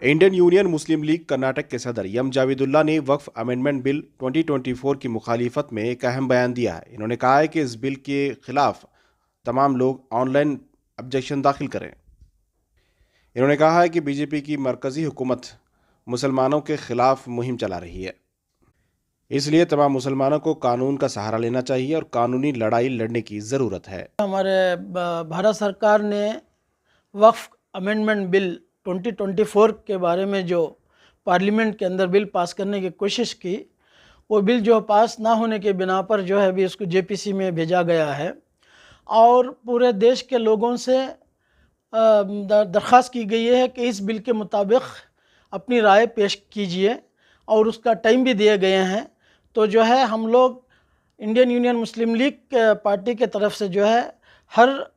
Indian union मुस्लिम league Karnataka के सदर यम जावेदुल्ला ने वक्फ अमेंडमेंट बिल 2024 की मुखालिफत में एक अहम बयान दिया है। इन्होंने कहा है कि इस बिल के खिलाफ तमाम लोग ऑनलाइन ऑब्जेक्शन दाखिल करें। इन्होंने कहा है कि बीजेपी की मरकजी हुकूमत मुसलमानों के खिलाफ मुहिम चला रही है, इसलिए तमाम मुसलमानों को कानून का सहारा लेना चाहिए और कानूनी लड़ाई लड़ने की ज़रूरत है। हमारे भारत सरकार ने वक्फ अमेंडमेंट बिल 2024 के बारे में जो पार्लियामेंट के अंदर बिल पास करने की कोशिश की, वो बिल जो पास ना होने के बिना पर जो है अभी उसको जेपीसी में भेजा गया है और पूरे देश के लोगों से दरख्वास्त की गई है कि इस बिल के मुताबिक अपनी राय पेश कीजिए और उसका टाइम भी दिए गए हैं। तो जो है हम लोग इंडियन यूनियन मुस्लिम लीग पार्टी के तरफ से जो है हर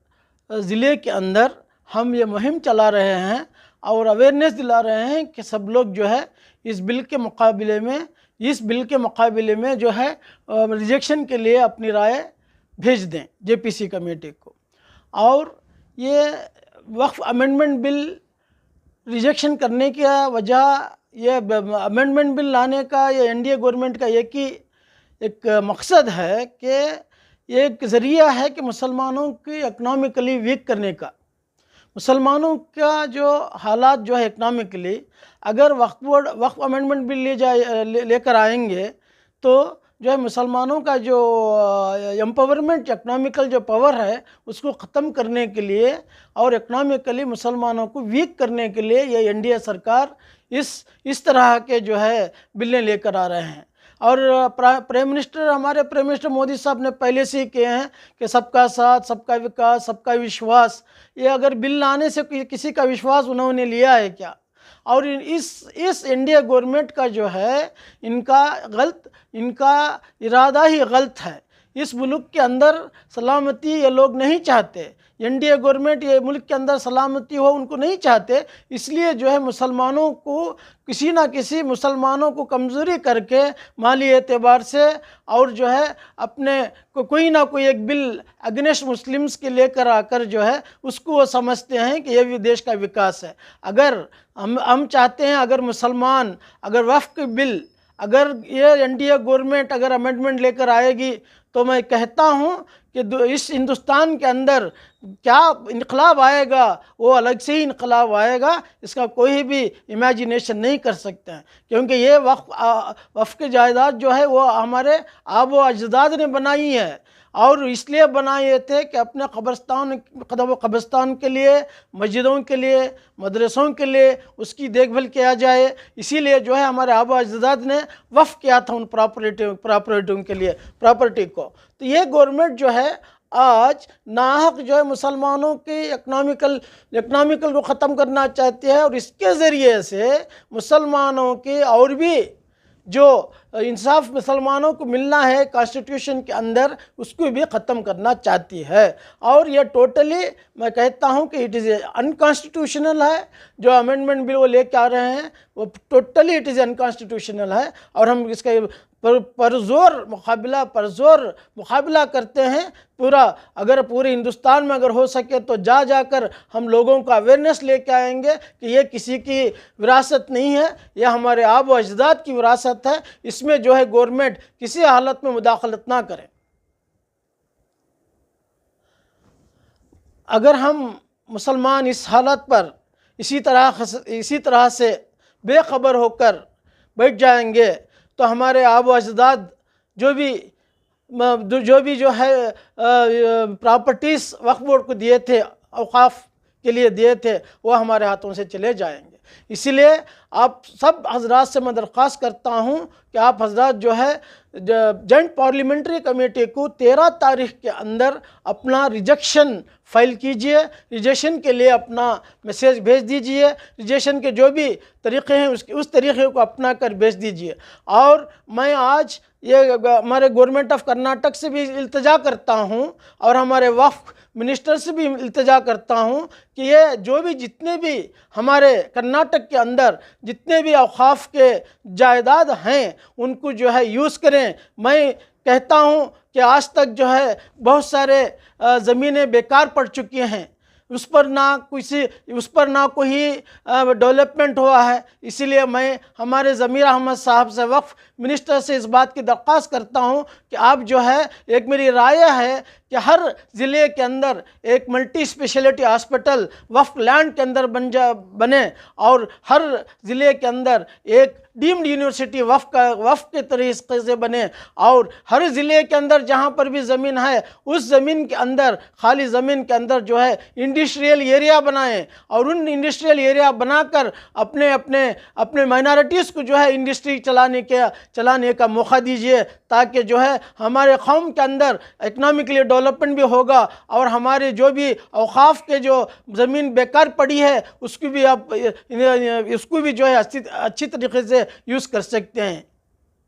ज़िले के अंदर हम ये मुहिम चला रहे हैं और अवेयरनेस दिला रहे हैं कि सब लोग जो है इस बिल के मुकाबले में जो है रिजेक्शन के लिए अपनी राय भेज दें जेपीसी कमेटी को। और ये वक्फ अमेंडमेंट बिल रिजेक्शन करने की वजह, ये अमेंडमेंट बिल लाने का ये एनडीए गवर्नमेंट का एक मकसद है कि ये एक ज़रिया है कि मुसलमानों की इकनॉमिकली वीक करने का। मुसलमानों का जो हालात जो है इकनॉमिकली, अगर वक्फ अमेंडमेंट बिल लेकर आएंगे तो जो है मुसलमानों का जो एम्पावरमेंट इकनॉमिकल जो पावर है उसको ख़त्म करने के लिए और इकनॉमिकली मुसलमानों को वीक करने के लिए ये एनडीए सरकार इस तरह के जो है बिलें लेकर आ रहे हैं। और हमारे प्राइम मिनिस्टर मोदी साहब ने पहले से ही कहे हैं कि सबका साथ, सबका विकास, सबका विश्वास। ये अगर बिल लाने से किसी का विश्वास उन्होंने लिया है क्या? और इस एनडीए गवर्नमेंट का जो है इनका इरादा ही गलत है। इस मुल्क के अंदर सलामती ये लोग नहीं चाहते। एनडीए गवर्नमेंट ये मुल्क के अंदर सलामती हो उनको नहीं चाहते, इसलिए जो है मुसलमानों को किसी ना किसी मुसलमानों को कमज़ोरी करके माली एतबार से और जो है अपने कोई ना कोई एक बिल अगेंस्ट मुस्लिम्स के लेकर आकर जो है उसको वो समझते हैं कि ये भी देश का विकास है। अगर हम चाहते हैं अगर मुसलमान अगर वक्फ बिल अगर ये एनडीए गवर्नमेंट अगर अमेंडमेंट लेकर आएगी तो मैं कहता हूँ कि इस हिंदुस्तान के अंदर क्या इनकलाब आएगा, वो अलग से ही इनकलाब आएगा। इसका कोई भी इमेजिनेशन नहीं कर सकते हैं, क्योंकि ये वक्फ की जायदाद जो है वो हमारे आबो अजदाद ने बनाई है और इसलिए बनाए थे कि अपने कब्रिस्तान के लिए, मस्जिदों के लिए, मदरसों के लिए उसकी देखभाल किया जाए। इसीलिए जो है हमारे आबा अजदाद ने वक्फ किया था उन प्रॉपर्टियों के लिए, प्रॉपर्टी को। तो ये गवर्नमेंट जो है आज नाहक जो है मुसलमानों की इकनॉमिकल को ख़त्म करना चाहती है और इसके ज़रिए से मुसलमानों की और भी जो इंसाफ मुसलमानों को मिलना है कॉन्स्टिट्यूशन के अंदर उसको भी ख़त्म करना चाहती है। और ये टोटली मैं कहता हूँ कि इट इज़ अनकॉन्स्टिट्यूशनल है। जो अमेंडमेंट बिल वो लेके आ रहे हैं वो टोटली इट इज़ अनकॉन्स्टिट्यूशनल है और हम इसका परज़ोर मुकाबला करते हैं। अगर पूरे हिंदुस्तान में अगर हो सके तो जाकर हम लोगों का अवेयरनेस लेके आएंगे कि ये किसी की विरासत नहीं है, यह हमारे आब व अजदाद की विरासत है। इसमें जो है गवर्नमेंट किसी हालत में मुदाखलत ना करे। अगर हम मुसलमान इस हालत पर इसी तरह से बेखबर होकर बैठ जाएंगे तो हमारे आबो अजदाद जो भी जो है प्रॉपर्टीज़ वक्फ बोर्ड को दिए थे, औकाफ के लिए दिए थे, वो हमारे हाथों से चले जाएंगे। इसीलिए आप सब हजरात से मैं दरख्वास्त करता हूँ कि आप हजरात जो है जॉइंट पार्लियामेंट्री कमेटी को 13 तारीख के अंदर अपना रिजेक्शन फाइल कीजिए। रिजेक्शन के लिए अपना मैसेज भेज दीजिए। रिजेक्शन के जो भी तरीक़े हैं उस तरीक़े को अपना कर भेज दीजिए। और मैं आज ये हमारे गवर्नमेंट ऑफ कर्नाटक से भी इल्तिजा करता हूँ और हमारे वक्फ मिनिस्टर से भी इल्तिजा करता हूँ कि ये जो भी जितने भी हमारे कर्नाटक के अंदर जितने भी औकाफ के जायदाद हैं उनको जो है यूज़ करें। मैं कहता हूँ कि आज तक जो है बहुत सारे ज़मीनें बेकार पड़ चुकी हैं। उस पर ना कोई डेवलपमेंट हुआ है। इसीलिए मैं हमारे ज़मीर अहमद साहब से, वक्फ मिनिस्टर से इस बात की दरख्वास्त करता हूँ कि आप जो है, एक मेरी राय है कि हर ज़िले के अंदर एक मल्टी स्पेशलिटी हॉस्पिटल वक्फ लैंड के अंदर बने और हर ज़िले के अंदर एक डीम्ड यूनिवर्सिटी वक्फ के तरीके से बने, और हर ज़िले के अंदर जहाँ पर भी ज़मीन है उस ज़मीन के अंदर, खाली ज़मीन के अंदर जो है इंडस्ट्रियल एरिया बनाएं, और उन इंडस्ट्रियल एरिया बनाकर अपने अपने अपने माइनॉरिटीज़ को जो है इंडस्ट्री चलाने का मौका दीजिए, ताकि जो है हमारे कौम के अंदर इकनॉमिकली डेवलपमेंट भी होगा, और हमारे जो भी औकाफ के जो ज़मीन बेकार पड़ी है उसको भी जो है अच्छी तरीके से यूज़ कर सकते हैं।